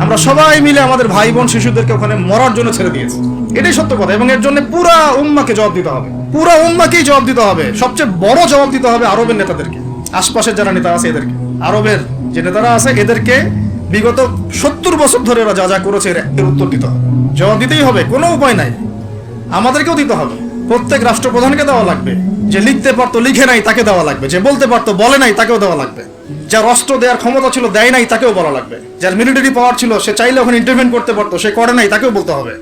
আমরা সবাই মিলে আমাদের ভাই বোন শিশুদেরকে ওখানে মরার জন্য ছেড়ে দিয়েছি। এটাই সত্য কথা। এবং এর জন্য পুরা উম্মাকে জবাব দিতে হবে, পুরা উম্মাকেই জবাব দিতে হবে। সবচেয়ে বড় জবাব দিতে হবে আরবের নেতাদেরকে, আশপাশের যারা নেতা আছে এদেরকে, আরবের যে নেতারা আছে এদেরকে বিগত 70 বছর ধরে ওরা যা যা করেছে এর উত্তর দিতে হবে, জবাব দিতেই হবে, কোনো উপায় নাই। আমাদেরকেও দিতে হবে, প্রত্যেক রাষ্ট্রপ্রধানকে দেওয়া লাগবে, যে লিখতে পারতো লিখে নাই তাকে দেওয়া লাগবে, যে বলতে পারতো বলে নাই তাকেও দেওয়া লাগবে, যার অস্ত্র দেওয়ার ক্ষমতা ছিল দেয় নাই তাকেও বলা লাগবে, যার মিলিটারি পাওয়ার ছিল সে চাইলে ওখানে ইন্টারভেন করতে পারতো সে করে নাই তাকেও বলতে হবে।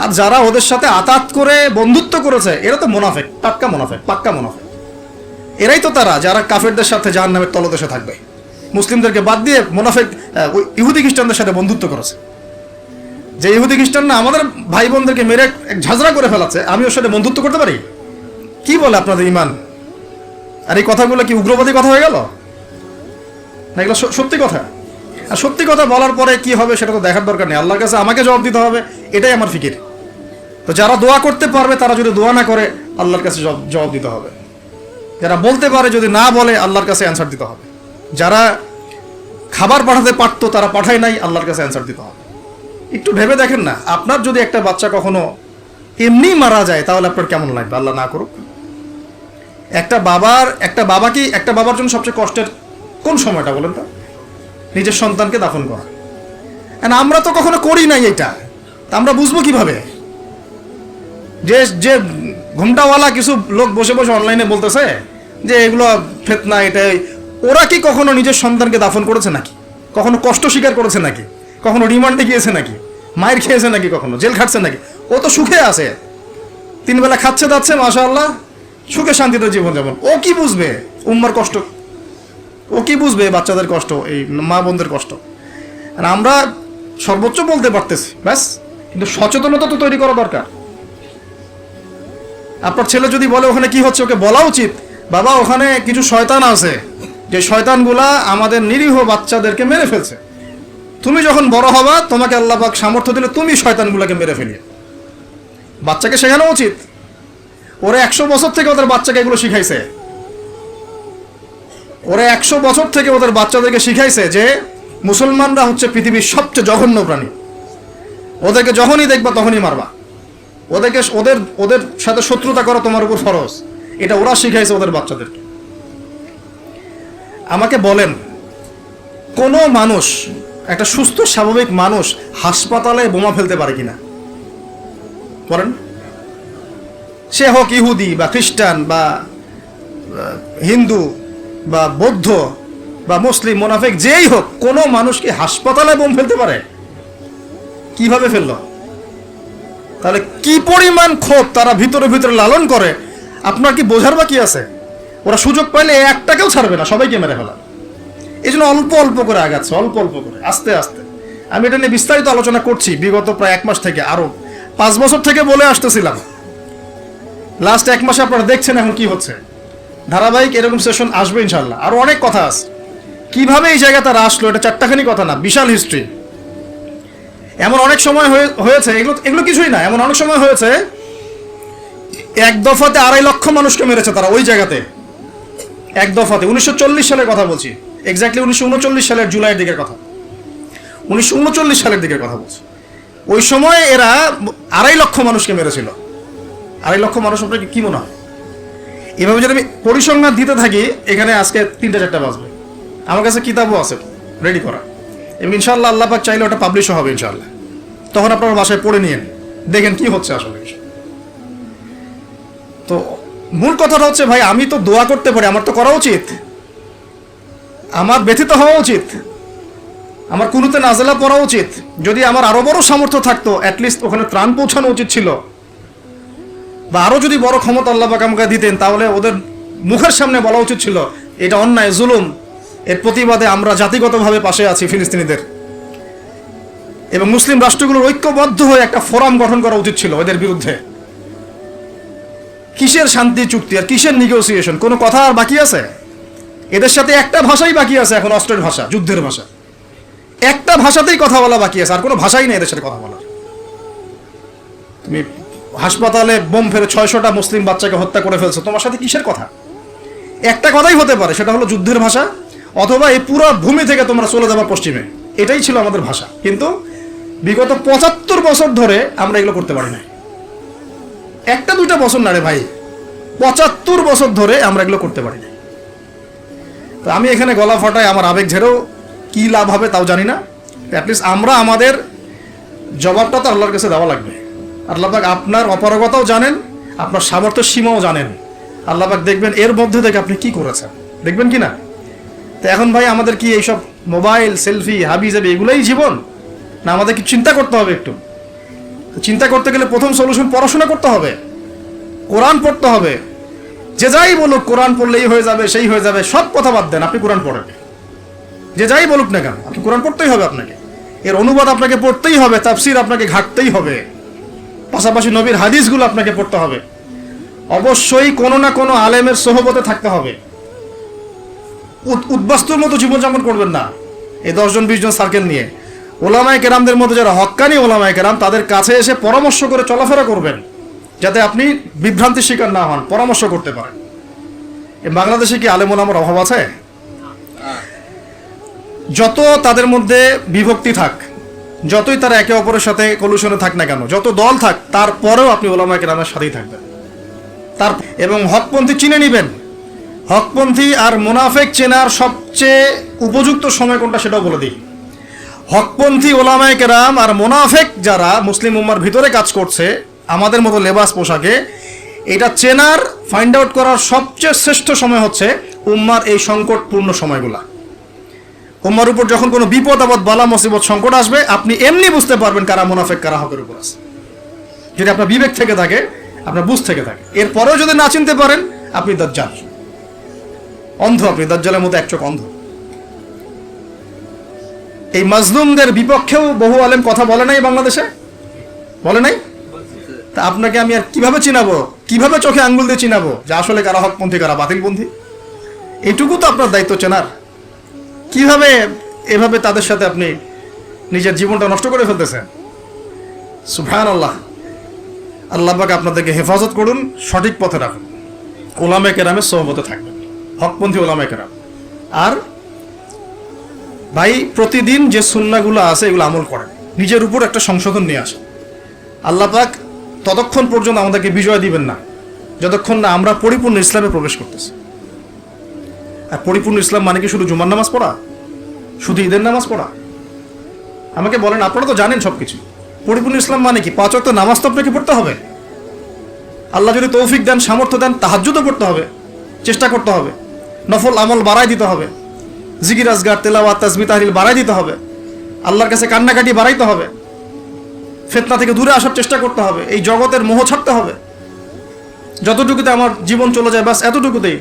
আর যারা ওদের সাথে আতাত করে বন্ধুত্ব করেছে এরা তো মুনাফিক, টাটকা মুনাফিক, পাক্কা মুনাফিক। এরাই তো তারা যারা কাফেরদের সাথে জাহান্নামের তলদেশে থাকবে, মুসলিমদেরকে বাদ দিয়ে মুনাফিক ইহুদি খ্রিস্টানদের সাথে বন্ধুত্ব করেছে। যে ইহুদি খ্রিস্টানরা আমাদের ভাই বোনদেরকে মেরে এক ঝাঁঝরা করে ফেলাচ্ছে, আমি ওর সাথে বন্ধুত্ব করতে পারি? কি বলে আপনাদের ইমান? আর এই কথাগুলো কি উগ্রবাদী কথা হয়ে গেল? না, এগুলো সত্যি কথা। আর সত্যি কথা বলার পরে কি হবে সেটা তো দেখার দরকার নেই, আল্লাহর কাছে আমাকে জবাব দিতে হবে, এটাই আমার ফিকির। তো যারা দোয়া করতে পারবে তারা যদি দোয়া না করে আল্লাহর কাছে জবাব দিতে হবে, যারা বলতে পারে যদি না বলে আল্লাহর কাছে অ্যান্সার দিতে হবে, যারা খাবার পাঠাতে পারতো তারা পাঠায় নাই আল্লাহর কাছে অ্যান্সার দিতে হবে। একটু ভেবে দেখেন না, আপনার যদি একটা বাচ্চা কখনো এমনি মারা যায় তাহলে আপনার কেমন লাগবে? আল্লাহ না করুক। একটা বাবার জন্য সবচেয়ে কষ্টের কোন সময়টা বলেন তো? নিজের সন্তানকে দাফন করা। আমরা তো কখনো করি নাই এটা, তা আমরা বুঝবো কিভাবে? যে ঘুমটাওয়ালা কিছু লোক বসে বসে অনলাইনে বলতেছে যে এগুলো ফিতনা, এটাই, ওরা কি কখনো নিজের সন্তানকে দাফন করেছে নাকি? কখনো কষ্ট স্বীকার করেছে নাকি? কখনো রিমান্ডে গিয়েছে নাকি? মায়ের খেয়েছে নাকি? কখনো জেল খাটছে নাকি? ও তো সুখে আছে, 3 বেলা খাচ্ছে যাচ্ছে, মাশাআল্লাহ, সুখে শান্তিতে জীবনযাপন। ও কি বুঝবে উম্মার কষ্ট? ও কি বুঝবে বাচ্চাদের কষ্ট, এই মা বোনদের কষ্ট? আর আমরা সর্বোচ্চ বলতে পারতেছি ব্যাস, কিন্তু সচেতনতা তো তৈরি করা দরকার। আপনার ছেলে যদি বলে ওখানে কি হচ্ছে, ওকে বলা উচিত, বাবা ওখানে কিছু শয়তান আছে, যে শয়তানগুলা আমাদের নিরীহ বাচ্চাদেরকে মেরে ফেলছে। তুমি যখন বড় হবা তোমাকে আল্লাহ পাক সামর্থ্য দিলে তুমি শয়তানগুলোকে মেরে ফেলিয়ে। বাচ্চাকে শেখানো উচিত। ওরা 100 বছর থেকে ওদের বাচ্চাকে এগুলো শিখাইছে। ওরা 100 বছর থেকে ওদের বাচ্চাদেরকে শিখাইছে যে মুসলমানরা হচ্ছে পৃথিবীর সবচেয়ে জঘন্য প্রাণী। ওদেরকে যখনই দেখবা তখনই মারবা, ওদের সাথে শত্রুতা করা তোমার উপর ফরজ। এটা ওরা শিখাইছে ওদের বাচ্চাদেরকে। আমাকে বলেন, কোনো মানুষ, একটা সুস্থ স্বাভাবিক মানুষ হাসপাতালে বোমা ফেলতে পারে কিনা? বলেন। সে হোক ইহুদি বা খ্রিস্টান বা হিন্দু বা বৌদ্ধ বা মুসলিম, মুনাফিক, যেই হোক, কোনো মানুষ কি হাসপাতালে বোম ফেলতে পারে? কিভাবে ফেললো? তাহলে কি পরিমাণ ক্ষোভ তারা ভিতরে ভিতরে লালন করে আপনার কি বোঝার বাকি আছে? ওরা সুযোগ পাইলে একটাকেও ছাড়বে না, সবাইকে মেরে ফেলা। এই জন্য অল্প অল্প করে আগাচ্ছে, অল্প অল্প করে, আস্তে আস্তে। আমি এটা নিয়ে বিস্তারিত আলোচনা করছি বিগত প্রায় 1 মাস থেকে, আরো 5 বছর থেকে বলে আসতেছিলাম। লাস্ট 1 মাসে আপনারা দেখছেন এখন কি হচ্ছে। ধারাবাহিক এরকম সেশন আসবে ইনশাল্লাহ। আরো অনেক কথা আছে, কিভাবে এই জায়গা তারা আসলো, এটা 4টাখানি কথা না, বিশাল হিস্ট্রি। এমন অনেক সময় হয়েছে, এগুলো কিছুই না, এমন অনেক সময় হয়েছে 1 দফাতে 2.5 লক্ষ মানুষকে মেরেছে তারা ওই জায়গাতে, 1 দফাতে। 1940 সালের কথা বলছি, এক্স্যাক্টলি 1939 সালের জুলাইয়ের দিকের কথা, 1939 সালের দিকের কথা বলছি। ওই সময় এরা 2.5 লক্ষ মানুষকে মেরেছিল। 2.5 লক্ষ মানুষ আপনার কি মনে হয়? এভাবে যদি আমি পরিসংখ্যান দিতে থাকি এখানে আজকে 3টা-4টা বাজবে। আমার কাছে কিতাবও আছে রেডি করা, এবং ইনশাআল্লাহ আল্লাহ পাক চাইলে ওটা পাবলিশও হবে ইনশাআল্লাহ। তখন আপনারা বাসায় পড়ে নিয়েন, দেখেন কি হচ্ছে আসলে। তো মূল কথাটা হচ্ছে, ভাই আমি তো দোয়া করতে পারি, আমার তো করা উচিত, আমার ব্যথিত হওয়া উচিত, আমার কুনুতে নাজেলা পড়া উচিত। যদি আমার আরো বড় সামর্থ্য থাকতো অ্যাটলিস্ট ওখানে ত্রাণ পৌঁছানো উচিত ছিল, বা আরো যদি বড় ক্ষমতা আল্লাহ পাক আমাকে দিতেন তাহলে ওদের মুখের সামনে বলা উচিত ছিল এটা অন্যায়, জুলুম, এর প্রতিবাদে আমরা জাতিগতভাবে পাশে আছি ফিলিস্তিনিদের, এবং মুসলিম রাষ্ট্রগুলোর ঐক্যবদ্ধ হয়ে একটা ফোরাম গঠন করা উচিত ছিল এদের বিরুদ্ধে। কিসের শান্তি চুক্তি আর কিসের নেগোসিয়েশন? কোনো কথা আর বাকি আছে? এদের সাথে একটা ভাষাই বাকি আছে এখন, অস্ত্রের ভাষা, যুদ্ধের ভাষা। একটা ভাষাতেই কথা বলা বাকি আছে, আর কোনো ভাষাই নেই এদের সাথে কথা বলার। তুমি হাসপাতালে বোম ফেলে 600টা মুসলিম বাচ্চাকে হত্যা করে ফেলছো, তোমার সাথে কিসের কথা? একটা কথাই হতে পারে, সেটা হলো যুদ্ধের ভাষা, অথবা এই পুরো ভূমি থেকে তোমরা চলে যাবা পশ্চিমে। এটাই ছিল আমাদের ভাষা। কিন্তু বিগত ৭৫ বছর ধরে আমরা এগুলো করতে পারি না। একটা দুইটা বছর না রে ভাই, ৭৫ বছর ধরে আমরা এগুলো করতে পারি না। তো আমি এখানে গলা ফাটায়, আমার আবেগ ঝেড়েও কি লাভ হবে তাও জানি না। অ্যাটলিস্ট আমরা আমাদের জবাবটা তো আল্লাহর কাছে দেওয়া লাগবে। আল্লাহ পাক আপনার অপারগতাও জানেন, আপনার সামর্থ্যের সীমাও জানেন। আল্লাহ পাক দেখবেন এর মধ্যে থেকে আপনি কি করেছেন, দেখবেন কি না? তো এখন ভাই আমাদের কি এইসব মোবাইল, সেলফি, হাবি জাবি এগুলোই জীবন? না আমাদের কি চিন্তা করতে হবে? একটু চিন্তা করতে গেলে প্রথম সলিউশন পড়াশোনা করতে হবে, কোরআন পড়তে হবে। যে যাই বলুক কোরআন পড়লেই হয়ে যাবে, সেই হয়ে যাবে, সব কথা বাদ দেন, আপনি কোরআন পড়েন। যে যাই বলুক না কেন, আপনি কোরআন পড়তেই হবে, আপনাকে এর অনুবাদ আপনাকে পড়তেই হবে, তাফসির আপনাকে ঘাটতেই হবে, পাশাপাশি নবীর হাদিসগুলো আপনাকে পড়তে হবে। অবশ্যই কোনো না কোনো আলেমের সোহবতে থাকতে হবে। উদ্বাস্তুর মতো জীবনযাপন করবেন না এই 10 জন 20 জন সার্কেল নিয়ে। ওলামায়ে কেরামদের মধ্যে যারা হক্কানি ওলামায়ে কেরাম, তাদের কাছে এসে পরামর্শ করে চলাফেরা করবেন, যাতে আপনি বিভ্রান্তির শিকার না হন, পরামর্শ করতে পারেন। বাংলাদেশে কি আলেম ওলামার অভাব আছে? যত তাদের মধ্যে বিভক্তি থাক, যতই তারা একে অপরের সাথে কলুশনে থাক না কেন, যত দল থাক, তারপরেও আপনি ওলামায়ে কেরামের সাথেই থাকবেন। এবং হকপন্থী চিনে নিবেন। হকপন্থী আর মুনাফেক চেনার সবচেয়ে উপযুক্ত সময় কোনটা সেটাও বলে দিই। হকপন্থী ওলামায়ে কেরাম আর মুনাফেক যারা মুসলিম উম্মার ভিতরে কাজ করছে আমাদের মতো লেবাস পোশাকে, এটা চেনার, ফাইন্ড আউট করার সবচেয়ে শ্রেষ্ঠ সময় হচ্ছে উম্মার এই সংকটপূর্ণ সময়গুলা। উম্মার উপর যখন কোনো বিপদ আপদ, বালা মুসিবত, সংকট আসবে, আপনি এমনি বুঝতে পারবেন কারা মুনাফেক কারা হকের উপর আছে, যদি আপনার বিবেক থেকে থাকে, আপনার বুঝ থেকে থাকে। এরপরেও যদি না চিনতে পারেন, আপনি দাজ্জাল, অন্ধ, আপনি দাজ্জালের মতো এক চোখ অন্ধ। এই মাজলুমদের বিপক্ষেও বহু আলেম কথা বলে নাই, বাংলাদেশে বলে নাই। তা আপনাকে আমি আর কিভাবে চিনাবো, কিভাবে চোখে আঙ্গুল দিয়ে চিনাবো যে আসলে কারা হকপন্থী কারা বাতিলপন্থী? এটুকু তো আপনার দায়িত্ব চেনার। কিভাবে এভাবে তাদের সাথে আপনি নিজের জীবনটা নষ্ট করে ফেলতেছেন? সুবহানাল্লাহ। আল্লাহ পাক আপনাদেরকে হেফাজত করুন, সঠিক পথে রাখুন, ওলামায়ে কেরামের সোহবতে থাকবেন, হকপন্থী ওলামায়ে কেরাম। আর ভাই প্রতিদিন যে সুন্নাহগুলো আছে এগুলো আমল করেন, নিজের উপর একটা সংশোধন নিয়ে আসেন। আল্লাহ পাক ততক্ষণ পর্যন্ত আমাদেরকে বিজয় দিবেন না যতক্ষণ না আমরা পরিপূর্ণ ইসলামে প্রবেশ করতেছি। আর পরিপূর্ণ ইসলাম মানে কি শুধু জুমার নামাজ পড়া, শুধু ঈদের নামাজ পড়া? আমাকে বলেন, আপনারা তো জানেন সব কিছু। পরিপূর্ণ ইসলাম মানে কি? 5 ওয়াক্ত নামাজ তো আপনাকে পড়তে হবে। আল্লাহ যদি তৌফিক দেন, সামর্থ্য দেন, তাহাজ্জুদও পড়তে হবে, চেষ্টা করতে হবে, নফল আমল বাড়াই দিতে হবে, জিকির আজগার, তেলাওয়াত, তাসবিহ, তাহলিল বাড়াই দিতে হবে, আল্লাহর কাছে কান্নাকাটি বাড়াইতে হবে, ফিতনা থেকে দূরে আসার চেষ্টা করতে হবে, এই জগতের মোহ ছাড়তে হবে। যতটুকুতে আমার জীবন চলে যায় বাস এতটুকুতেই।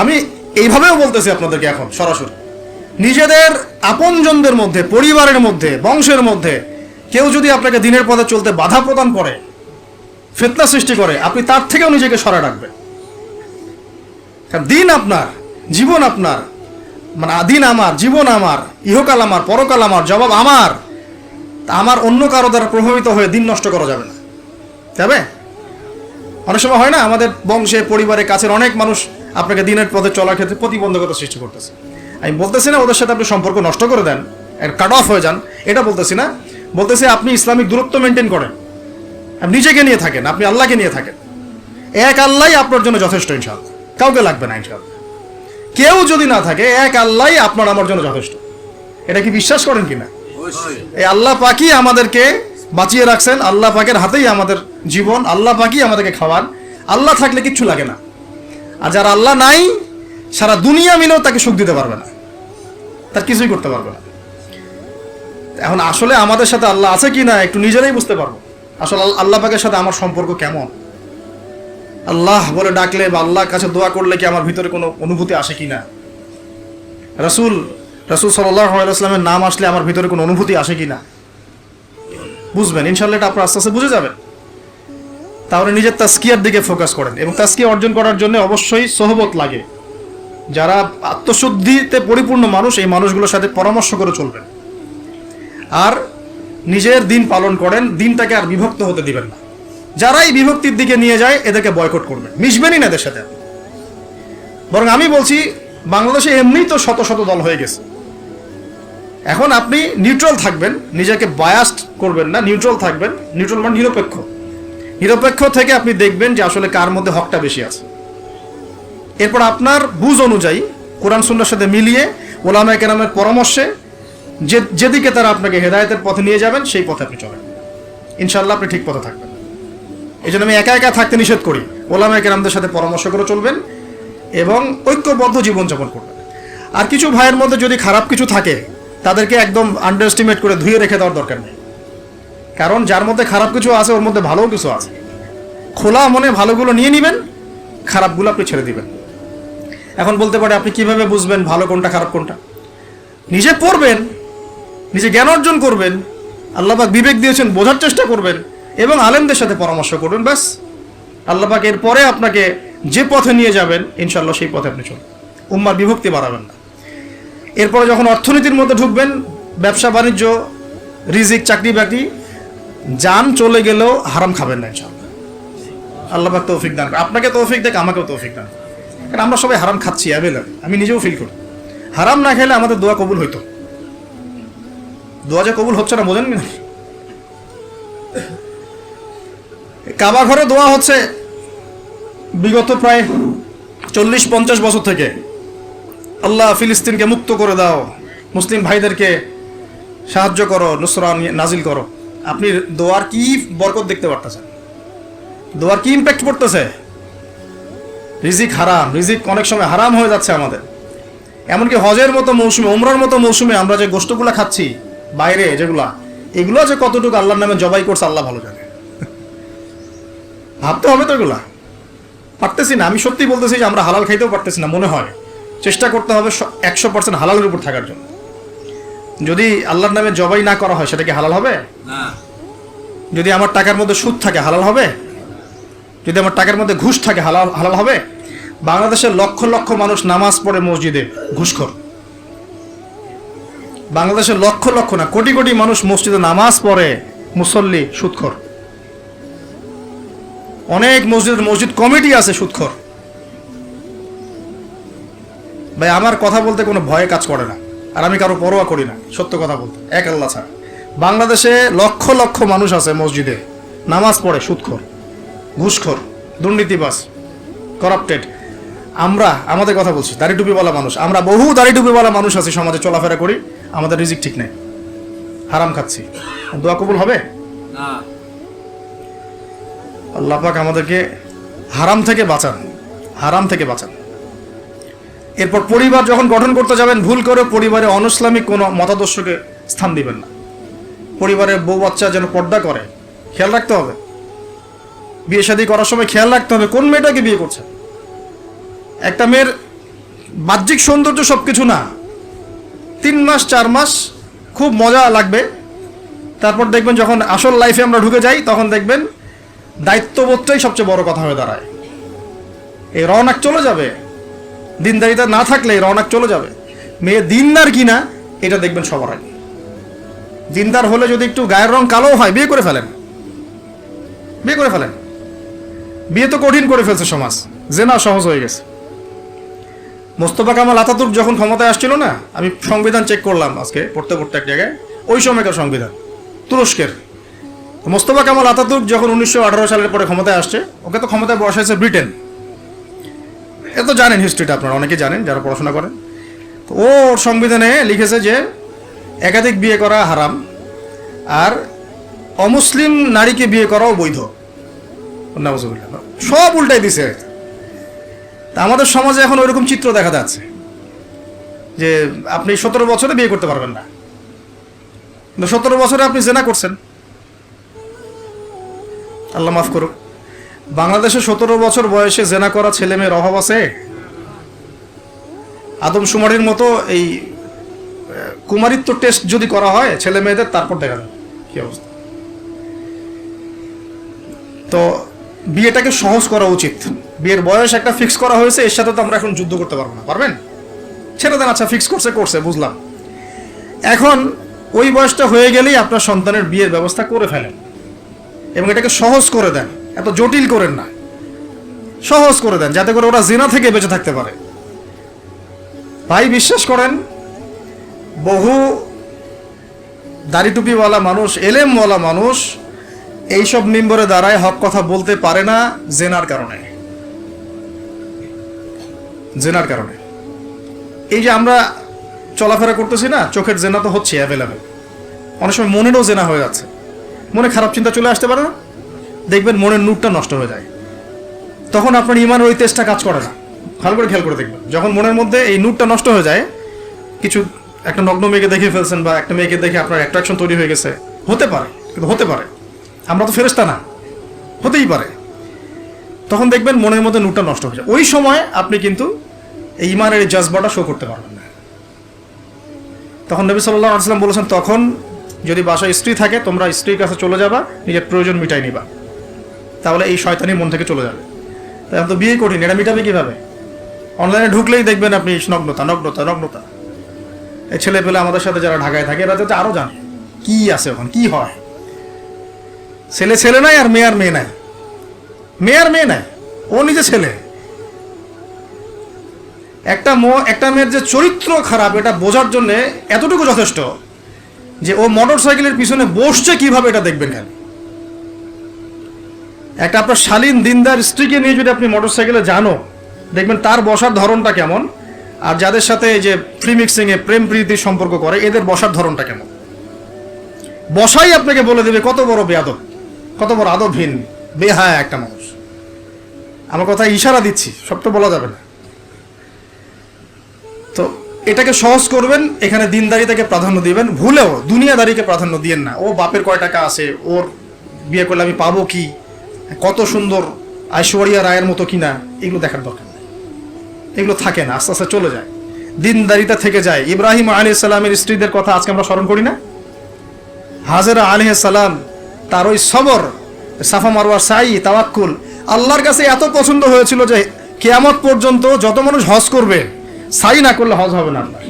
আমি এইভাবেও বলতেছি আপনাদেরকে এখন সরাসরি, নিজেদের আপনজনদের মধ্যে, পরিবারের মধ্যে, বংশের মধ্যে কেউ যদি আপনাকে দিনের পথে চলতে বাধা প্রদান করে, ফিতনা সৃষ্টি করে, আপনি তার থেকেও নিজেকে সরে রাখবেন। কারণ দিন আপনার, জীবন আপনার, মানে দিন আমার, জীবন আমার, ইহকাল আমার, পরকাল আমার, জবাব আমার। আমার অন্য কারো দ্বারা প্রভাবিত হয়ে দিন নষ্ট করা যাবে না, যাবে? অনেক সময় হয় না, আমাদের বংশে, পরিবারে, কাছের অনেক মানুষ আপনাকে দিনের পথে চলার ক্ষেত্রে প্রতিবন্ধকতা সৃষ্টি করতেছে। আমি বলতেছি না ওদের সাথে আপনি সম্পর্ক নষ্ট করে দেন, কাট অফ হয়ে যান, এটা বলতেছি না। বলতেছি আপনি ইসলামিক দূরত্ব মেনটেন করেন, আপনি নিজেকে নিয়ে থাকেন, আপনি আল্লাহকে নিয়ে থাকেন। এক আল্লাহই আপনার জন্য যথেষ্ট, ইনশাআল্লাহ। কাউকে লাগবে না, ইনশাআল্লাহ। কেউ যদি না থাকে, এক আল্লাহই আপনার আমার জন্য যথেষ্ট। এটা কি বিশ্বাস করেন কিনা? এই আল্লাহ পাকই আমাদেরকে বাঁচিয়ে রাখছেন, আল্লাহ পাকের হাতেই আমাদের জীবন, আল্লাহ পাকই আমাদেরকে খাওয়ান। আল্লাহ থাকলে কিচ্ছু লাগে না। আর যারা আল্লাহ নাই, সারা দুনিয়া মিলেও তাকে সুখ দিতে পারবে না, তার কিছুই করতে পারবে না। এখন আসলে আমাদের সাথে আল্লাহ আছে কি না একটু নিজেরাই বুঝতে পারবো। আসলে আল্লাহ পাকের সাথে আমার সম্পর্ক কেমন? আল্লাহ বলে ডাকলে বা আল্লাহর কাছে দোয়া করলে কি আমার ভিতরে কোনো অনুভূতি আসে কি না? রাসূল সাল্লাল্লাহু আলাইহি ওয়াসাল্লামের নাম আসলে আমার ভিতরে কোনো অনুভূতি আসে কি না? বুঝবেন ইনশাআল্লাহ, এটা আপনার আস্তে আস্তে বুঝে যাবেন। তাহলে নিজের তাজকিয়ার দিকে ফোকাস করেন, এবং তাজকিয়া অর্জন করার জন্য অবশ্যই সোহবত লাগে। যারা আত্মশুদ্ধিতে পরিপূর্ণ মানুষ, এই মানুষগুলোর সাথে পরামর্শ করে চলবেন। আর নিজের দিন পালন করেন, দিনটাকে আর বিভক্ত হতে দিবেন না। যারাই বিভক্তির দিকে নিয়ে যায় এদেরকে বয়কট করবেন, মিশবেনই না এদের সাথে। বরং আমি বলছি, বাংলাদেশে এমনিই তো শত শত দল হয়ে গেছে, এখন আপনি নিউট্রাল থাকবেন, নিজেকে বায়াসড করবেন না, নিউট্রাল থাকবেন। নিউট্রাল মানে নিরপেক্ষ। নিরপেক্ষ থেকে আপনি দেখবেন যে আসলে কার মধ্যে হকটা বেশি আছে। এরপর আপনার বুঝ অনুযায়ী কোরআন সুন্নাহর সাথে মিলিয়ে ওলামায়ে কেরামের পরামর্শে যেদিকে তারা আপনাকে হেদায়েতের পথে নিয়ে যাবেন সেই পথে আপনি চলেন, ইনশাআল্লাহ আপনি ঠিক পথে থাকবেন। এই জন্য আমি একা একা থাকতে নিষেধ করি। ওলামায়ে কেরামদের সাথে পরামর্শ করে চলবেন এবং ঐক্যবদ্ধ জীবনযাপন করবেন। আর কিছু ভাইয়ের মধ্যে যদি খারাপ কিছু থাকে তাদেরকে একদম আন্ডার এস্টিমেট করে ধুয়ে রেখে দেওয়ার দরকার নেই। কারণ যার মধ্যে খারাপ কিছু আছে ওর মধ্যে ভালোও কিছু আছে। খোলা মনে ভালোগুলো নিয়ে নেবেন, খারাপগুলো আপনি ছেড়ে দিবেন। এখন বলতে পারে আপনি কিভাবে বুঝবেন ভালো কোনটা খারাপ কোনটা? নিজে পড়বেন, নিজে জ্ঞান অর্জন করবেন, আল্লাহ পাক বিবেক দিয়েছেন, বোঝার চেষ্টা করবেন এবং আলেমদের সাথে পরামর্শ করবেন। ব্যাস, আল্লাহ পাক এরপরে আপনাকে যে পথে নিয়ে যাবেন ইনশাআল্লাহ সেই পথে আপনি চলুন। উম্মার বিভক্তি বাড়াবেন না। এরপরে যখন অর্থনীতির মধ্যে ঢুকবেন, ব্যবসা বাণিজ্য, রিজিক, চাকরি বাকরি, জান চলে গেলেও হারাম খাবেন না ইনশাআল্লাহ। আল্লাহ পাক তৌফিক দান করেন, আপনাকে তৌফিক দেখ, আমাকেও তৌফিক দান। কারণ আমরা সবাই হারাম খাচ্ছি অ্যাভেলেবল, আমি নিজেও ফিল করি। হারাম না খেলে আমাদের দোয়া কবুল হইতো। দোয়া যে কবুল হচ্ছে না বোঝেন না। কাবা ঘরে দোয়া হচ্ছে বিগত প্রায় 40-50 বছর থেকে, আল্লাহ ফিলিস্তিনকে মুক্ত করে দাও, মুসলিম ভাইদেরকে সাহায্য করো, নুসরা নাজিল করো। আপনি দোয়ার কি বরকত দেখতে পারতেছেন? দোয়ার কি ইম্প্যাক্ট পড়তেছে? রিজিক হারাম, রিজিক অনেক সময় হারাম হয়ে যাচ্ছে আমাদের। এমনকি হজের মতো মৌসুমে, উমরার মতো মৌসুমে আমরা যে গোশতগুলো খাচ্ছি বাইরে, যেগুলা, এগুলো যে কতটুকু আল্লাহর নামে জবাই করছে আল্লাহ ভালো জানে। ভাবতে হবে তো, এগুলা পারতেছি না। আমি সত্যি বলতেছি যে আমরা হালাল খাইতেও পারতেছি না মনে হয়। চেষ্টা করতে হবে 100% হালালের উপর থাকার জন্য। যদি আল্লাহর নামে জবাই না করা হয় সেটা কি হালাল হবে? না। যদি আমার টাকার মধ্যে সুদ থাকে হালাল হবে? যদি আমার টাকার মধ্যে ঘুষ থাকে হালাল হবে? বাংলাদেশের লক্ষ লক্ষ মানুষ নামাজ পড়ে মসজিদে, ঘুষখোর। বাংলাদেশের লক্ষ লক্ষ না, কোটি কোটি মানুষ মসজিদে নামাজ পড়ে, মুসল্লি সুদখোর। অনেক মসজিদ কমিটি আছে সুদখোর। ভাই আমার কথা বলতে কোনো ভয়ে কাজ করে না, আর আমি কারো পরোয়া করি না, সত্য কথা বলতে, এক আল্লাহ ছাড়া। বাংলাদেশে লক্ষ লক্ষ মানুষ আছে মসজিদে নামাজ পড়ে সুদখোর, ঘুষখোর, দুর্নীতিবাজ, করাপ্টেড। আমরা আমাদের কথা বলছি, দাড়ি টুপিওয়ালা মানুষ, আমরা বহু দাড়ি টুপিওয়ালা মানুষ আছি, সমাজে চলাফেরা করি, আমাদের রিজিক ঠিক নেই, হারাম খাচ্ছি। দোয়া কবুল হবে না। আল্লাহ পাক আমাদেরকে হারাম থেকে বাঁচান, হারাম থেকে বাঁচান। এরপর পরিবার যখন গঠন করতে যাবেন, ভুল করে পরিবারে অনইসলামিক কোনো মতাদর্শকে স্থান দিবেন না। পরিবারের বউ বাচ্চা যেন পর্দা করে, খেয়াল রাখতে হবে। বিয়ে শাদী করার সময় খেয়াল রাখতে হবে কোন মেয়েটাকে বিয়ে করছে। একটা মেয়ের বাহ্যিক সৌন্দর্য সব কিছু না, 3 মাস 4 মাস খুব মজা লাগবে, তারপর দেখবেন যখন আসল লাইফে আমরা ঢুকে যাই তখন দেখবেন দায়িত্ববোধটাই সবচেয়ে বড় কথা হয়ে দাঁড়ায়। এই রওনাক চলে যাবে, দিনদারিতা না থাকলে এই রওনাক চলে যাবে। মেয়ে দিনদার কিনা এটা দেখবেন সবার আগে। দিনদার হলে যদি একটু গায়ের রং কালো হয়, বিয়ে করে ফেলেন, বিয়ে করে ফেলেন। বিয়ে তো কঠিন করে ফেলছে সমাজ, জেনা সহজ হয়ে গেছে। মোস্তফা কামাল আতাতুর্ক যখন ক্ষমতায় আসছিল না, আমি সংবিধান চেক করলাম আজকে পড়তে পড়তে এক জায়গায়, ওই সময়কার সংবিধান তুরস্কের। মোস্তফা কামাল আতাতুর্ক যখন 1918 সালের পরে ক্ষমতায় আসছে, ওকে তো ক্ষমতায় বসাইছে ব্রিটেন। এ তো জানেন হিস্ট্রিটা, আপনারা অনেকে জানেন যারা পড়াশোনা করেন। তো ওর সংবিধানে লিখেছে যে একাধিক বিয়ে করা হারাম, আর অমুসলিম নারীকে বিয়ে করাও বৈধ। সব উল্টাই দিছে। তা আমাদের সমাজে এখন ওইরকম চিত্র দেখা যাচ্ছে যে আপনি 17 বছরে বিয়ে করতে পারবেন না, 17 বছরে আপনি জেনা করছেন। আল্লাহ মাফ করুক, বাংলাদেশে 17 বছর বয়সে জেনা করা ছেলে মেয়ের অভাব আছে? আদমশুমারির মতো এই কুমারিত্ব টেস্ট যদি করা হয় ছেলে মেয়েদের, তারপর দেখা যাবে কি অবস্থা। তো বিয়েটাকে সহজ করা উচিত। বিয়ের বয়স একটা ফিক্স করা হয়েছে, এর সাথে তো আমরা এখন যুদ্ধ করতে পারবো না। পারবেন? ছেড়ে দেন, আচ্ছা ফিক্স করছে, বুঝলাম। এখন ওই বয়সটা হয়ে গেলেই আপনার সন্তানের বিয়ের ব্যবস্থা করে ফেলেন এবং এটাকে সহজ করে দেন, এত জটিল করেন না, সহজ করে দেন যাতে করে ওরা জিনা থেকে বেঁচে থাকতে পারে। ভাই বিশ্বাস করেন, বহু দাড়ি টুপিওয়ালা মানুষ, এলেমওয়ালা মানুষ এইসব মিম্বরে দাঁড়ায় হক কথা বলতে পারে না জেনার কারণে। জেনার কারণে এই যে আমরা চলাফেরা করতেছি না, চোখের জেনা তো হচ্ছে অ্যাভেলেবেল, অনেক সময় মনেরও জেনা হয়ে যাচ্ছে। মনে খারাপ চিন্তা চলে আসতে পারে না, দেখবেন মনের নূরটা নষ্ট হয়ে যায়, তখন আপনার ইমানের ওই তেজটা কাজ করে না। ভালো করে খেয়াল করে দেখবেন, যখন মনের মধ্যে এই নূরটা নষ্ট হয়ে যায়, কিছু একটা নগ্ন মেয়েকে দেখে ফেলছেন বা একটা মেয়েকে দেখে আপনার অ্যাট্রাকশন তৈরি হয়ে গেছে, হতে পারে, কিন্তু হতে পারে, আমরা তো ফেরেশতা না, হতেই পারে, তখন দেখবেন মনের মধ্যে নূরটা নষ্ট হয়ে যায়। ওই সময় আপনি কিন্তু এই ইমানের এই জাজবাটা শো করতে পারবেন না। তখন নবী সাল্লাল্লাহু আলাইহি ওয়াসাল্লাম বলেছেন, তখন যদি বাসায় স্ত্রী থাকে তোমরা স্ত্রীর কাছে চলে যাবা, নিজের প্রয়োজন মিটাই নিবা, তাহলে এই শয়তানি মন থেকে চলে যাবে। তাই এখন তো বিয়ে কঠিন, এটা মিটাবে কিভাবে? অনলাইনে ঢুকলেই দেখবেন আপনি নগ্নতা নগ্নতা নগ্নতা। এই ছেলে পেলে আমাদের সাথে যারা ঢাকায় থাকে এরা যাতে আরো জানে কি আছে ওখানে, কি হয়। ছেলে ছেলে নাই আর মেয়ে মেয়ে নাই, মেয়ে আর মেয়ে নাই, ও নিজে ছেলে। একটা মেয়ের যে চরিত্র খারাপ এটা বোঝার জন্য এতটুকু যথেষ্ট যে ও মোটর সাইকেলের পিছনে বসছে কিভাবে এটা দেখবেন। খালি একটা আপনার শালীন দিনদার স্ত্রীকে নিয়ে যদি আপনি মোটর সাইকেলে জানো, দেখবেন তার বসার ধরনটা কেমন, আর যাদের সাথে যে ফ্রি মিক্সিং এ প্রেম প্রীতির সম্পর্ক করে এদের বসার ধরনটা কেমন। বসাই আপনাকে বলে দেবে কত বড় বেয়াদব, কত বড় আদবহীন বেহায়া একটা মানুষ। আমার কথা ইশারা দিচ্ছি, সব তো বলা যাবে না। তো এটাকে সহজ করবেন, এখানে দিনদারিতাকে প্রাধান্য দিবেন, ভুলেও দুনিয়াদারিকে প্রাধান্য দিয়েন না। ও বাপের কয় টাকা আছে, ওর বিয়ে করলে আমি পাবো কি, কত সুন্দর ঐশ্বরিয়া রায়ের মতো কিনা, এগুলো দেখার দরকার নেই। এগুলো থাকে না, আস্তে আস্তে চলে যায়, দিনদারিতা থেকে যায়। ইব্রাহিম আলাইহিস সালামের স্ত্রীদের কথা আজকে আমরা স্মরণ করি না? হাজেরা আলাইহিস সালাম, তার ওই সবর, সাফা মারওয়ার সাই, তাওয়াক্কুল আল্লাহর কাছে এত পছন্দ হয়েছিল যে কিয়ামত পর্যন্ত যত মানুষ হজ করবে, সাই না করলে হজ হবে না আপনার।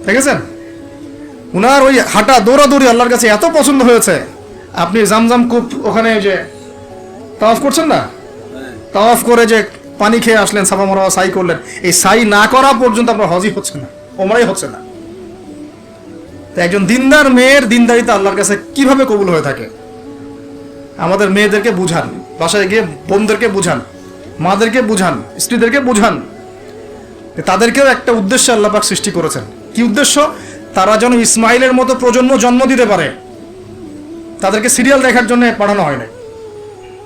দেখেছেন উনার ওই হাঁটা দৌড়াদৌড়ি আল্লাহর কাছে এত পছন্দ হয়েছে। আপনি জামজাম কূপ ওখানে যে তাওয়াফ করছেন না, তাওয়াফ করে যে পানি খেয়ে আসলেন, সাফা মারওয়া সাই করলেন, এই সাই না করা পর্যন্ত আপনার হজই হচ্ছে না, ওমরাই হচ্ছে না। তো একজন দিনদার মেয়ের দিনদারিতা আল্লাহর কাছে কিভাবে কবুল হয়ে থাকে, আমাদের মেয়েদেরকে বুঝান, বাসায় গিয়ে বোনদেরকে বুঝান, মাদেরকে বুঝান, স্ত্রীদেরকে বুঝান, তাদেরকেও একটা উদ্দেশ্যে আল্লাহ পাক সৃষ্টি করেছেন। কি উদ্দেশ্য? তারা যেন ইসমাইলের মতো প্রজন্ম জন্ম দিতে পারে। তাদেরকে সিরিয়াল দেখার জন্য পাঠানো হয় নাই,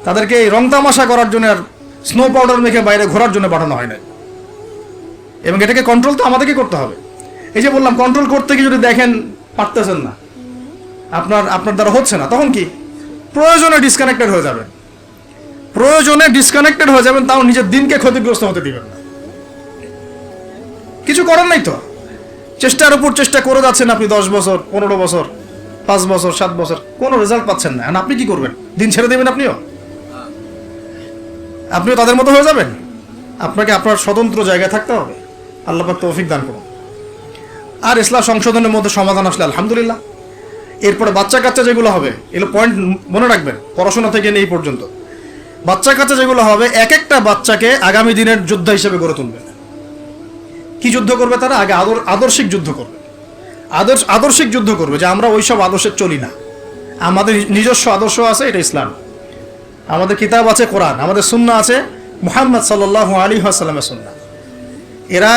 তাদেরকে এই রং তামাশা করার জন্য আর স্নো পাউডার মেখে বাইরে ঘোরার জন্য পাঠানো হয় নাই। এবং এটাকে কন্ট্রোল তো আমাদেরকে করতে হবে। এই যে বললাম, কন্ট্রোল করতে গিয়ে যদি দেখেন পারতেছেন না, আপনার দ্বারা হচ্ছে না, তখন কি প্রয়োজনে ডিসকানেক্টেড হয়ে যাবেন। প্রয়োজনে ডিসকানেক্টেড হয়ে যাবেন, তাও নিজের দিনকে ক্ষতিগ্রস্ত হতে দিবেন না। কিছু করার নাই তো, চেষ্টার উপর চেষ্টা করে যাচ্ছেন আপনি 10 বছর, 15 বছর, 5 বছর, 7 বছর, কোনো রেজাল্ট পাচ্ছেন না। এখন আপনি কি করবেন? দিন ছেড়ে দেবেন? আপনিও তাদের মতো হয়ে যাবেন? আপনাকে আপনার স্বতন্ত্র জায়গায় থাকতে হবে। আল্লাহ পাক তৌফিক দান করুন। আর ইসলাম সংশোধনের মধ্যে সমাধান আসলে আলহামদুলিল্লাহ। এরপরে বাচ্চা কাচ্চা যেগুলো হবে, এগুলো পয়েন্ট মনে রাখবেন, পড়াশোনা থেকে নিয়ে এই পর্যন্ত বাচ্চা কাচ্চা যেগুলো হবে, এক একটা বাচ্চাকে আগামী দিনের যোদ্ধা হিসেবে গড়ে তুলবে। কি যুদ্ধ করবে তারা? আগে আদর্শিক যুদ্ধ করবে, আদর্শিক যুদ্ধ করবে, যে আমরা ওইসব আদর্শে চলি না, আমাদের নিজস্ব আদর্শ আছে, এটা ইসলাম। আমাদের কিতাব আছে কোরআন, আমাদের সুন্নাহ আছে মুহাম্মদ সাল্লাল্লাহু আলাইহি ওয়াসাল্লামের সুন্নাহ। এরা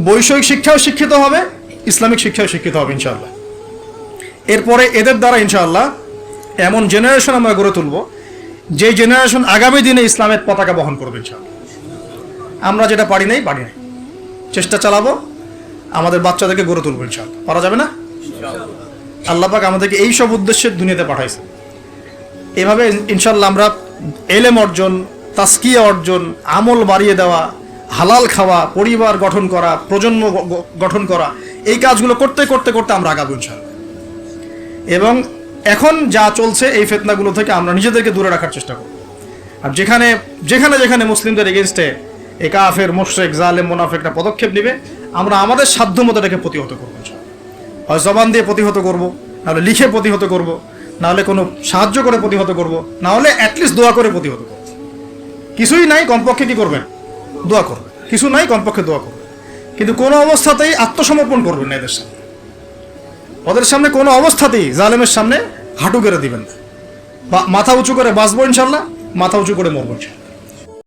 বৈষয়িক শিক্ষাও শিক্ষিত হবে, ইসলামিক শিক্ষাও শিক্ষিত হবে ইনশাআল্লাহ। এরপরে এদের দ্বারা ইনশাআল্লাহ এমন জেনারেশন আমরা গড়ে তুলব, যে জেনারেশন আগামী দিনে ইসলামের পতাকা বহন করবে ইনশাআল্লাহ। আমরা যেটা পারি নাই, চেষ্টা চালাবো, আমাদের বাচ্চাদেরকে গড়ে তুলবো ইনশাআল্লাহ। পারা যাবে না? আল্লাহ পাক আমাদেরকে এই সব উদ্দেশ্যে দুনিয়াতে পাঠাইছে। এভাবে ইনশাআল্লাহ আমরা এলেম অর্জন, তাসকিয়া অর্জন, আমল বাড়িয়ে দেওয়া, হালাল খাওয়া, পরিবার গঠন করা, প্রজন্ম গঠন করা, এই কাজগুলো করতে করতে করতে আমরা আগাবো ইনশাআল্লাহ। এবং এখন যা চলছে এই ফিতনাগুলো থেকে আমরা নিজেদেরকে দূরে রাখার চেষ্টা করব। আর যেখানে যেখানে যেখানে মুসলিমদের এগেইনস্টে এই কাফের, মুশরিক, জালেম, মুনাফিকরা পদক্ষেপ নেবে, আমরা আমাদের সাধ্যমতো এটাকে প্রতিহত করবো ইনশাআল্লাহ। হয় জবান দিয়ে প্রতিহত করব, নাহলে লিখে প্রতিহত করব, নাহলে কোনো সাহায্য করে প্রতিহত করব, নাহলে অ্যাটলিস্ট দোয়া করে প্রতিহত করব। কিছুই নাই, কমপক্ষে কি করবেন? দোয়া করবেন। কিছু নাই, কমপক্ষে দোয়া করবেন। কিন্তু কোনো অবস্থাতেই আত্মসমর্পণ করবেন না এদের সাথে। ওদের সামনে কোনো অবস্থাতেই জালেমের সামনে হাঁটু গেড়ে দিবেন না। মাথা উঁচু করে বাঁচবো ইনশাল্লাহ, মাথা উঁচু করে মরবো ইনশাল্লাহ।